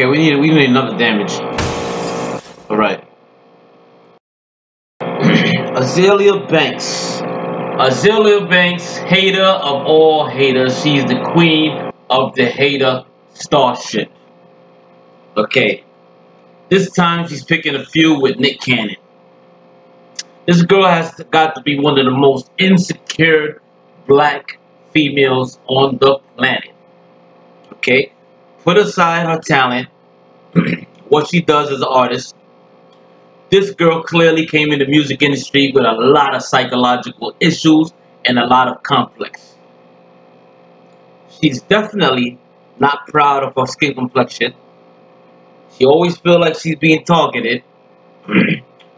Okay, we need another damage. Alright. Azealia Banks. Azealia Banks, hater of all haters. She's the queen of the hater starship. Okay. This time she's picking a feud with Nick Cannon. This girl has got to be one of the most insecure black females on the planet. Okay? Put aside her talent, what she does as an artist. This girl clearly came in the music industry with a lot of psychological issues and a lot of complex. She's definitely not proud of her skin complexion. She always feels like she's being targeted.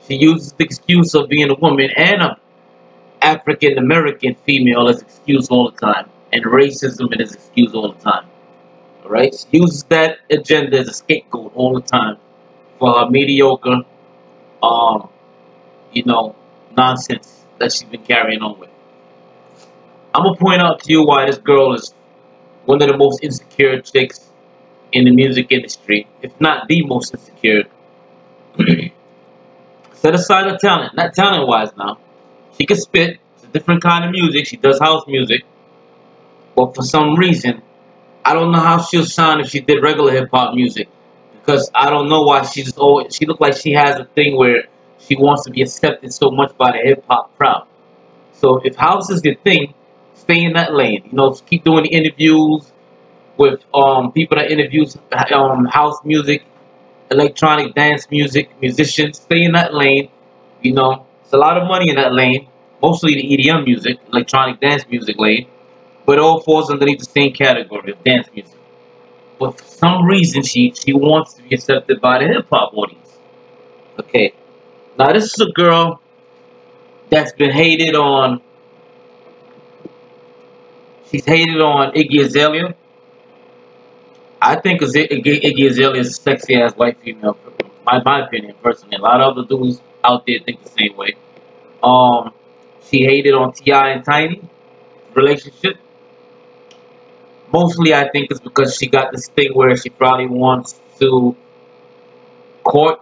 She uses the excuse of being a woman and a African American female as excuse all the time, and racism as excuse all the time. Alright? She uses that agenda as a scapegoat all the time for her mediocre, um, nonsense that she's been carrying on with. I'm gonna point out to you why this girl is one of the most insecure chicks in the music industry, if not the most insecure. Set aside her talent, not talent-wise now. She can spit. It's a different kind of music. She does house music. But for some reason, I don't know how she'll sound if she did regular hip-hop music. Because I don't know why she looks like she has a thing where she wants to be accepted so much by the hip-hop crowd. So if house is your thing, stay in that lane. Keep doing the interviews with people that interviews house music, electronic dance music, musicians. Stay in that lane. It's a lot of money in that lane. Mostly the EDM music, electronic dance music lane. But it all falls underneath the same category of dance music. But for some reason, she wants to be accepted by the hip hop audience. Okay. Now this is a girl that's been hated on. She's hated on Iggy Azalea. I think Iggy Azalea is a sexy ass white female. My opinion, personally. A lot of other dudes out there think the same way. She hated on T.I. and Tiny relationship. Mostly, I think it's because she got this thing where she probably wants to court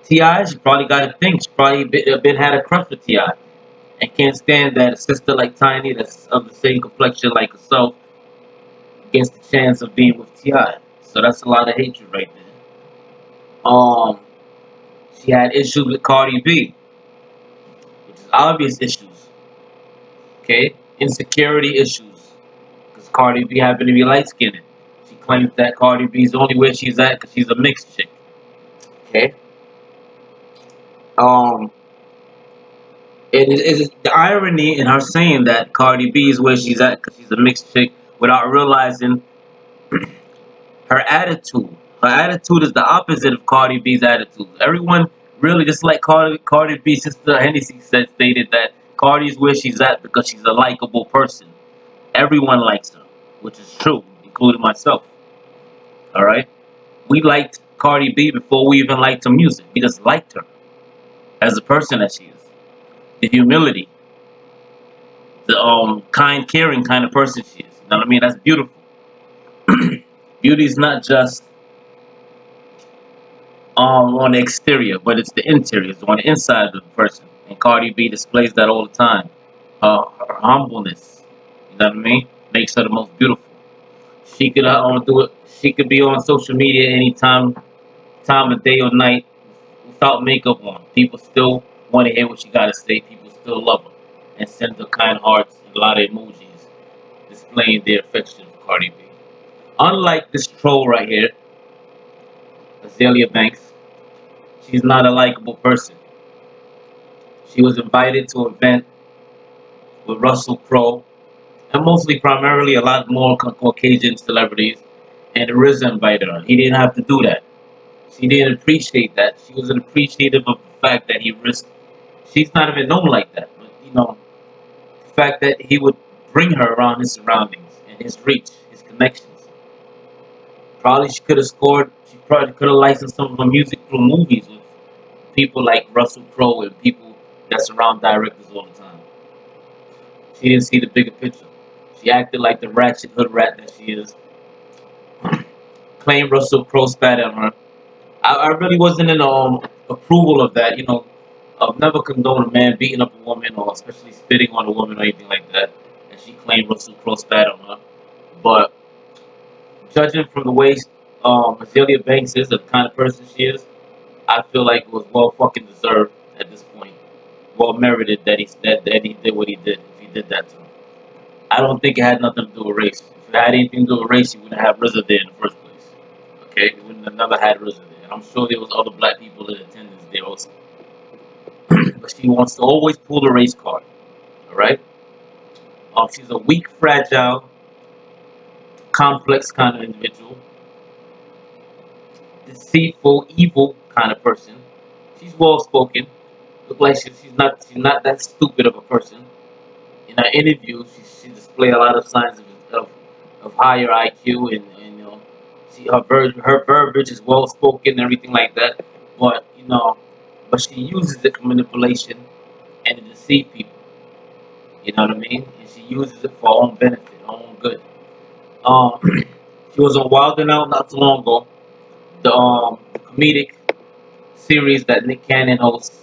T.I. She probably got a thing. She probably been had a crush with T.I. and can't stand that a sister like Tiny that's of the same complexion like herself gets the chance of being with T.I. So that's a lot of hatred right there. She had issues with Cardi B, which is obvious issues. Okay, insecurity issues. Because Cardi B happened to be light skinned. She claims that Cardi B is only where she's at because she's a mixed chick. Okay. It is the irony in her saying that Cardi B is where she's at because she's a mixed chick without realizing her attitude. Her attitude is the opposite of Cardi B's attitude. Everyone really, just like Cardi B, Sister Hennessy stated that Cardi is where she's at because she's a likable person. Everyone likes her, which is true, including myself. Alright? We liked Cardi B before we even liked her music. We just liked her as a person that she is. The humility, the kind, caring kind of person she is. You know what I mean? That's beautiful. Beauty is not just on the exterior, but it's the interior. It's on the inside of the person. And Cardi B displays that all the time. Her humbleness, you know what I mean? Makes her the most beautiful. She could do it. She could be on social media anytime, time of day or night, without makeup on. People still want to hear what she got to say. People still love her and send her kind hearts and a lot of emojis displaying their affection for Cardi B. Unlike this troll right here, Azealia Banks, she's not a likable person. She was invited to an event with Russell Crowe, and primarily a lot more Caucasian celebrities, and RZA invited her. He didn't have to do that. She didn't appreciate that. She wasn't appreciative of the fact that he risked. She's not even known like that, but the fact that he would bring her around his surroundings and his reach, his connections. Probably she could have scored. She probably could have licensed some of her music through movies with people like Russell Crowe and people that surround directors all the time. She didn't see the bigger picture. She acted like the ratchet hood rat that she is. claimed Russell Crowe spat on her. I really wasn't in approval of that. I've never condoned a man beating up a woman or especially spitting on a woman or anything like that. And she claimed Russell Crowe spat on her. But judging from the way Azealia Banks is, the kind of person she is, I feel like it was well fucking deserved at this point. Well merited that he did what he did, if he did that to him. I don't think it had nothing to do with race. If it had anything to do with race, you wouldn't have RZA there in the first place. Okay? You wouldn't have never had RZA there. And I'm sure there was other black people in attendance there also. But she wants to always pull the race card. Alright? She's a weak, fragile, complex kind of individual. Deceitful, evil kind of person. She's well spoken. Look like she's not that stupid of a person. In her interviews, she displayed a lot of signs of higher IQ, and her verbiage is well spoken and everything like that. But but she uses it for manipulation and to deceive people. You know what I mean? And she uses it for her own benefit, her own good. She was on Wild 'N Out not too long ago. The comedic series that Nick Cannon hosts,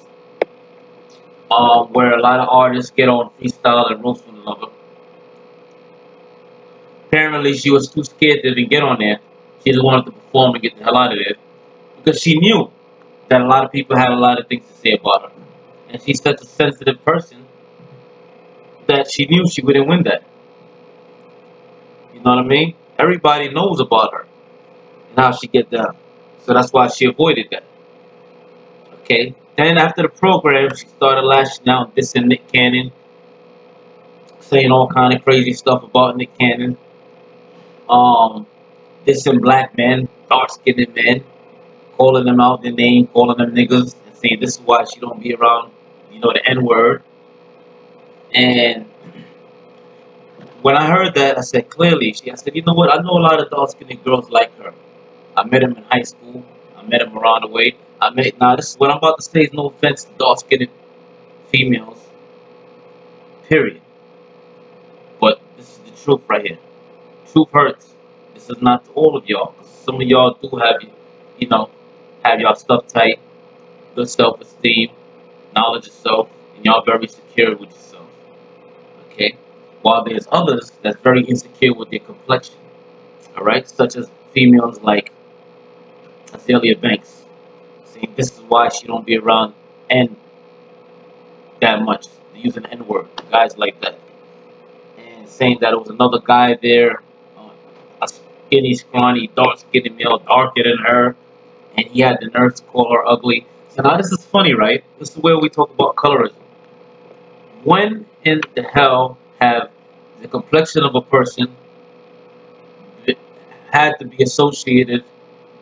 where a lot of artists get on freestyle and roast one another. Apparently, she was too scared to even get on there. She just wanted to perform and get the hell out of there because she knew that a lot of people had a lot of things to say about her, and she's such a sensitive person that she knew she wouldn't win that. You know what I mean? Everybody knows about her and how she get down, so that's why she avoided that. Okay. Then after the program, she started lashing out, dissing Nick Cannon, saying all kind of crazy stuff about Nick Cannon. Dissing black men, dark-skinned men, calling them out their name, calling them niggas, and saying this is why she don't be around, the N-word. And when I heard that, I said clearly, I said, you know what? I know a lot of dark-skinned girls like her. I met them in high school. I met them around the way. Now this is what I'm about to say is no offense to dark-skinned females, period. But this is the truth right here. Truth hurts. This is not to all of y'all. Some of y'all do have y'all stuff tight, good self-esteem, knowledge of self, and y'all very secure with yourself. Okay? While there's others that's very insecure with their complexion. Alright? Such as females like Azealia Banks. Saying this is why she don't be around N that much. Using the N-word. Guys like that. And saying that it was another guy there, a skinny, scrawny, dark-skinned male, darker than her, and he had the nerve to call her ugly. So now this is funny, right? This is where we talk about colorism. When in the hell have the complexion of a person had to be associated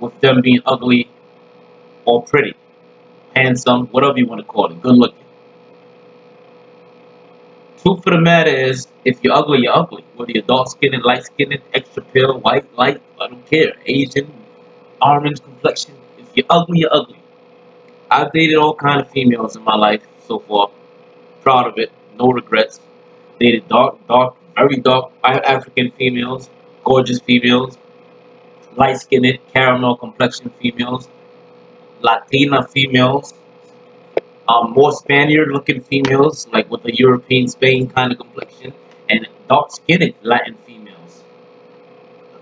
with them being ugly or pretty, handsome, whatever you want to call it, good looking? Truth of the matter is, if you're ugly, you're ugly. Whether you're dark-skinned, light-skinned, extra pale, white, light, I don't care. Asian, orange complexion. If you're ugly, you're ugly. I've dated all kind of females in my life so far. Proud of it. No regrets. Dated very dark African females, gorgeous females, light-skinned, caramel complexion females, Latina females, more Spaniard-looking females, like with a European Spain kind of complexion, and dark-skinned Latin females.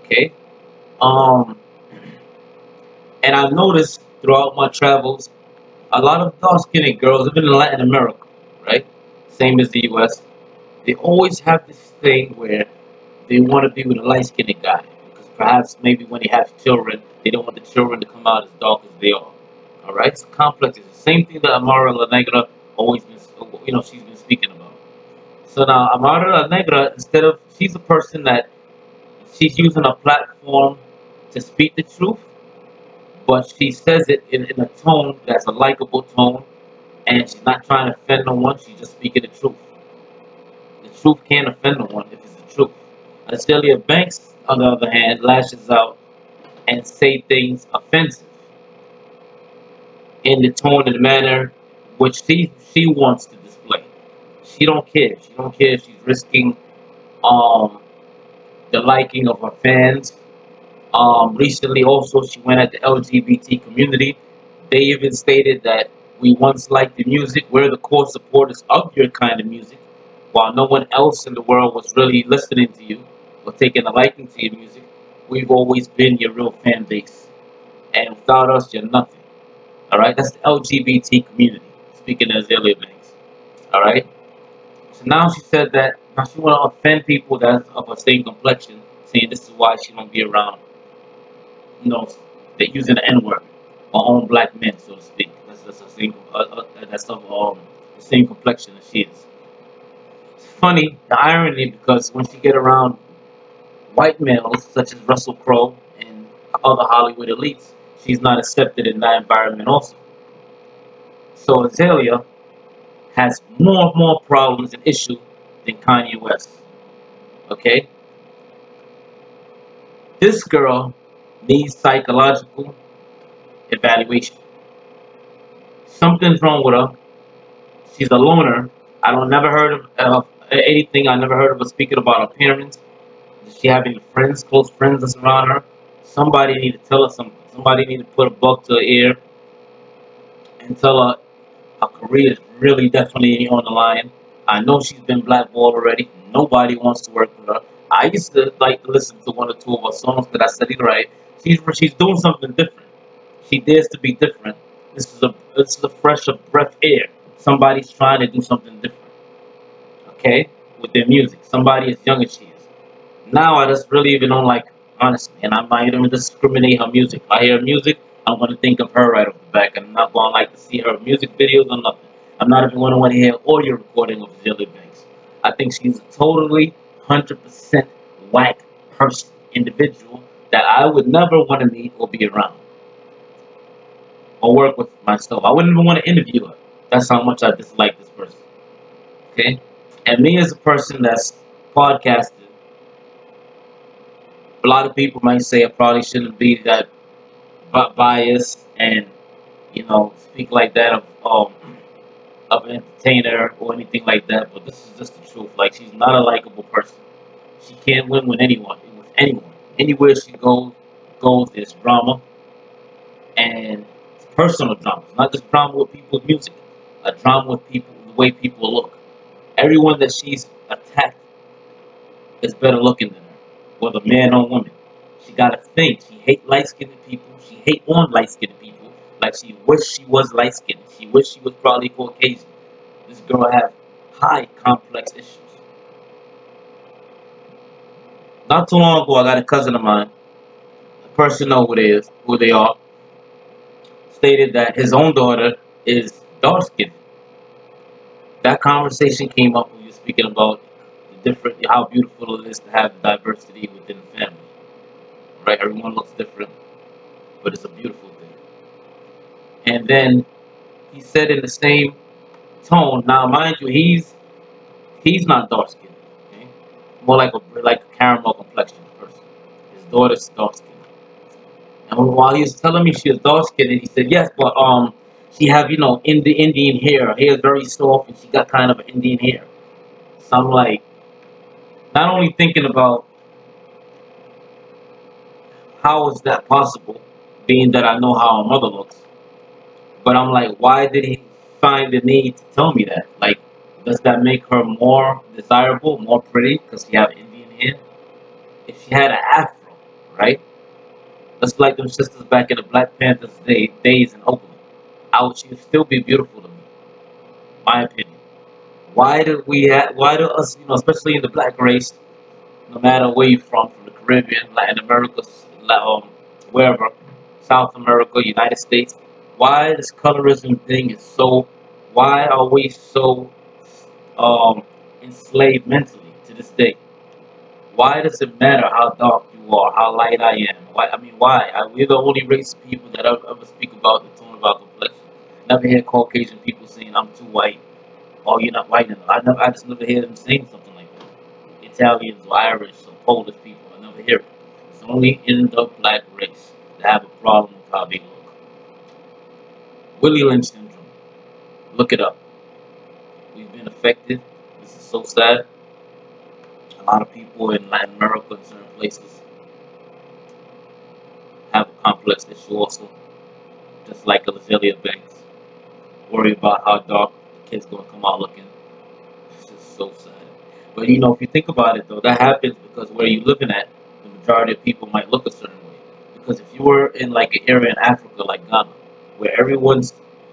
Okay, and I've noticed throughout my travels, a lot of dark-skinned girls, even in Latin America, right, same as the U.S., they always have this thing where they want to be with a light-skinned guy, because perhaps maybe when they have children, they don't want the children to come out as dark as they are. All right, it's complex. It's the same thing that Amara La Negra always been, she's been speaking about. So now Amara La Negra, she's a person that she's using a platform to speak the truth, but she says it in a tone that's a likable tone, and she's not trying to offend no one. She's just speaking the truth. The truth can't offend no one if it's the truth. Azealia Banks, on the other hand, lashes out and say things offensive in the tone and the manner which she wants to display. She don't care. She don't care if she's risking the liking of her fans, Recently, also, she went at the LGBT community. They even stated that we once liked the music. We're the core supporters of your kind of music, while no one else in the world was really listening to you or taking a liking to your music. We've always been your real fan base, and without us, you're nothing. All right, that's the LGBT community. Speaking of Azealia Banks. All right. So now she said that now she want to offend people that's of a same complexion, saying this is why she don't be around. You know, they're using the N word on own black men, so to speak. That's a same that's of the same complexion as she is. It's funny the irony because when she get around white males such as Russell Crowe and other Hollywood elites, she's not accepted in that environment also. So Azalea has more problems and issues than Kanye West. Okay, this girl needs psychological evaluation. Something's wrong with her. She's a loner. I don't never heard of anything. I never heard of her speaking about her parents. Does she have any friends, close friends that's around her? Somebody need to tell her something. Somebody need to put a bug to her ear and tell her her career is really definitely on the line. I know she's been blackballed already. Nobody wants to work with her. I used to like to listen to one or two of her songs that I studied right. She's doing something different. She dares to be different. This is a fresh of breath air. Somebody's trying to do something different. Okay, with their music. Somebody as young as she is. Now I just really even don't like her, honestly, and I'm not even discriminate her music. If I hear music, I'm gonna think of her right off the back, and I'm not gonna like to see her music videos or nothing. I'm not even gonna want to hear audio recording of Azealia Banks. I think she's a totally 100% whack person, individual that I would never want to meet or be around or work with myself. I wouldn't even want to interview her. That's how much I dislike this person. Okay, and me as a person that's podcasted, a lot of people might say I probably shouldn't be that biased and speak like that of an entertainer or anything like that. But this is just the truth. Like she's not a likable person. She can't win with anyone. With anyone. Anywhere she goes there's drama and it's personal drama. It's not just drama with people's music. A drama with people, the way people look. Everyone that she's attacked is better looking than her, whether man or woman. She got a thing. She hate light-skinned people. She hate on light-skinned people. Like she wish she was light-skinned. She wish she was probably Caucasian. This girl have high complex issues. Not too long ago, I got a cousin of mine, a person know who they are, stated that his own daughter is dark-skinned. That conversation came up when you were speaking about the different, how beautiful it is to have diversity within the family. Right? Everyone looks different, but it's a beautiful thing. And then he said in the same tone. Now, mind you, he's not dark skinned. Okay? More like a caramel complexion person. His daughter's dark skinned. And while he was telling me she was dark skinned, he said yes, but she have in the Indian hair. Her hair is very soft, and she got kind of an Indian hair. So I'm like, not only thinking about how is that possible, being that I know how her mother looks. But I'm like, why did he find the need to tell me that? Like, does that make her more desirable, more pretty because she have Indian hair? If she had an afro, right? Just like them sisters back in the Black Panthers days in Oakland, she would still be beautiful to me, my opinion. Why do us, especially in the black race, no matter where you're from the Caribbean, Latin America, wherever, South America, United States, why this colorism thing is so, why are we so um, enslaved mentally to this day? Why does it matter how dark you are, how light I am? Why? I mean, why? We're the only race of people that ever speak about the tone of our complexion. Never hear Caucasian people saying, I'm too white. Oh, you're not white enough. I just never hear them saying something like that. Italians or Irish or Polish people, I never hear it. It's only in the black race that have a problem with how they look. Willie Lynch syndrome. Look it up. We've been affected. This is so sad. A lot of people in Latin America and certain places complex issue also, just like Azealia Banks. Worry about how dark the kid's gonna come out looking. It's just so sad. But you know, if you think about it though, that happens because where you're living at, the majority of people might look a certain way. Because if you were in like an area in Africa like Ghana, where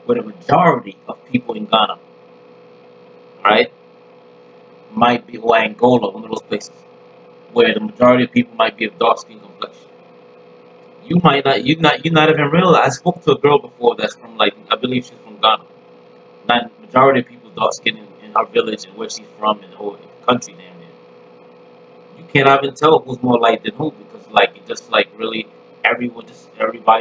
where the majority of people in Ghana, right, might be, or Angola, one of those places, where the majority of people might be of dark skin complexion. You not even realize. I spoke to a girl before that's from like, I believe she's from Ghana. Not majority of people dark skin in our village and where she's from and or in the country damn near. You can't even tell who's more light than who because like it just like really everybody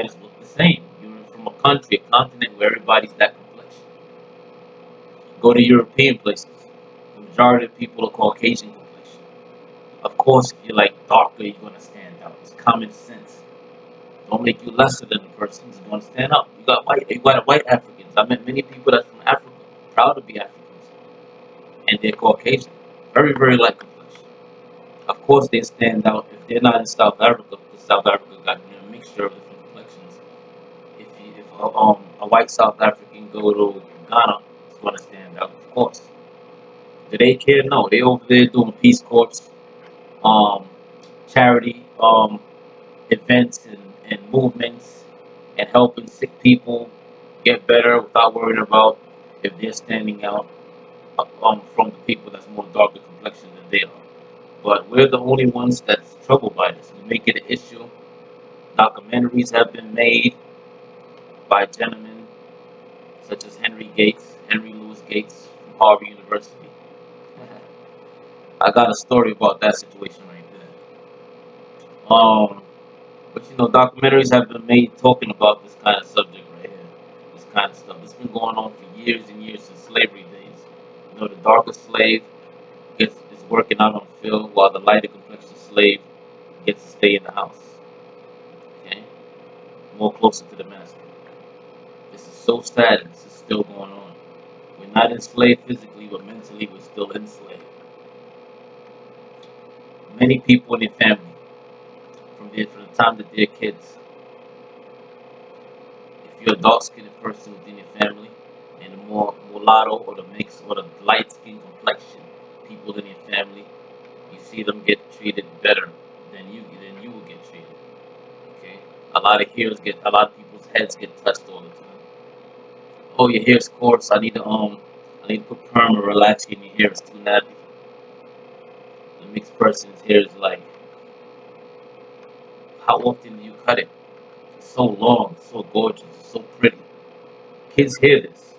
just look the same. You're from a country, a continent where everybody's that complexion. Go to European places. The majority of people are Caucasian complexion. Of course, if you're like darker, you're gonna stand out. It's common sense. Don't make you lesser than the person who's gonna stand up. You got white Africans. I met many people that's from Africa, proud to be Africans, and they're Caucasian. Very, very light complexion. Of course, they stand out if they're not in South Africa, because South Africa got a mixture of different complexions. If a white South African go to Ghana, it's gonna stand out, of course. Do they care? No, they over there doing peace corps, um, charity events and movements, and helping sick people get better without worrying about if they're standing out from the people that's more darker complexion than they are. But we're the only ones that's troubled by this. We make it an issue. Documentaries have been made by gentlemen such as Henry Louis Gates from Harvard University. I got a story about that situation right there. But you know, documentaries have been made talking about this kind of subject right here. This kind of stuff. It's been going on for years and years since slavery days. You know, the darker slave is working out on the field while the lighter complexion slave gets to stay in the house. Okay? More closer to the master. This is so sad and this is still going on. We're not enslaved physically, but mentally we're still enslaved. Many people in their family, from the time that they're kids, if you're a dark-skinned person within your family, and the more mulatto or the mix or the light-skinned complexion people in your family, you see them get treated better than you will get treated. Okay, a lot of people's heads get touched all the time. Oh, your hair's coarse. I need to put perm or relax in your hair. It's too nappy. The mixed person's hair is like, how often do you cut it? It's so long, it's so gorgeous, it's so pretty. Kids hear this.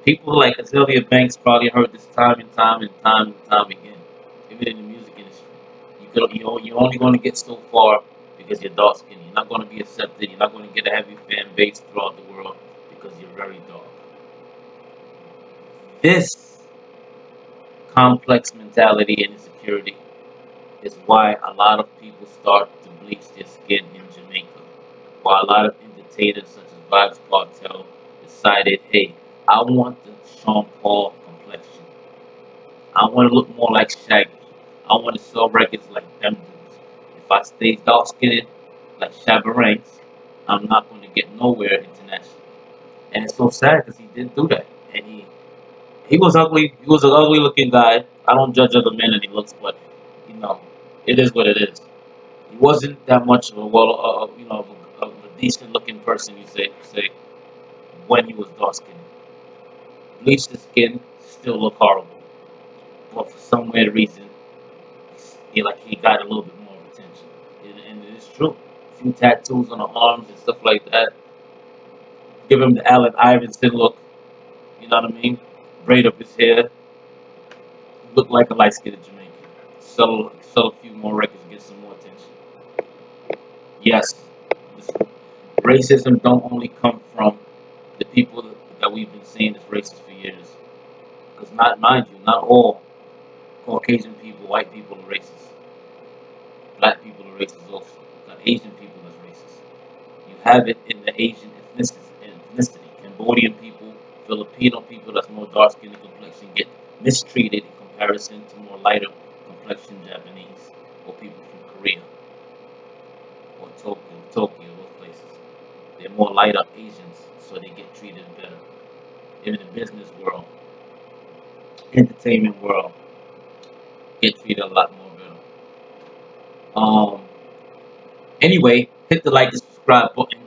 People like Azealia Banks probably heard this time and time and time and time again, even in the music industry. You're only going to get so far because you're dark skinned. You're not going to be accepted. You're not going to get a heavy fan base throughout the world because you're very dark. This complex mentality and insecurity is why a lot of people start to bleach their skin in Jamaica. Why a lot of entertainers such as Vibes Cartel decided, hey, I want the Sean Paul complexion. I want to look more like Shaggy. I want to sell records like them dudes. If I stay dark skinned like Shabba Ranks, I'm not going to get nowhere internationally. And it's so sad because he did do that. And he was ugly. He was an ugly looking guy. I don't judge other men and he looks, but you know, it is what it is. He wasn't that much of a of a decent looking person. You say when he was dark skinned. Bleached the skin, still look horrible. But for some weird reason, he got a little bit more attention. And it is true. A few tattoos on the arms and stuff like that. Give him the Allen Iverson look. You know what I mean? Braid up his hair. Look like a light skinned Jamaican. Sell a few more records, get some more attention. Yes, racism don't only come from the people that we've been saying is racist for years. Because mind you, not all Caucasian people, white people are racist. Black people are racist also. Got Asian people that's racist. You have it in the Asian ethnicity. Cambodian people, Filipino people that's more dark skinned complexion get mistreated in comparison to more lighter complexion Japanese or people from Korea or Tokyo, those places. races. They're more light up Asians, so they get treated better. In the business world, entertainment world, get treated a lot more better. Anyway, hit the like and subscribe button.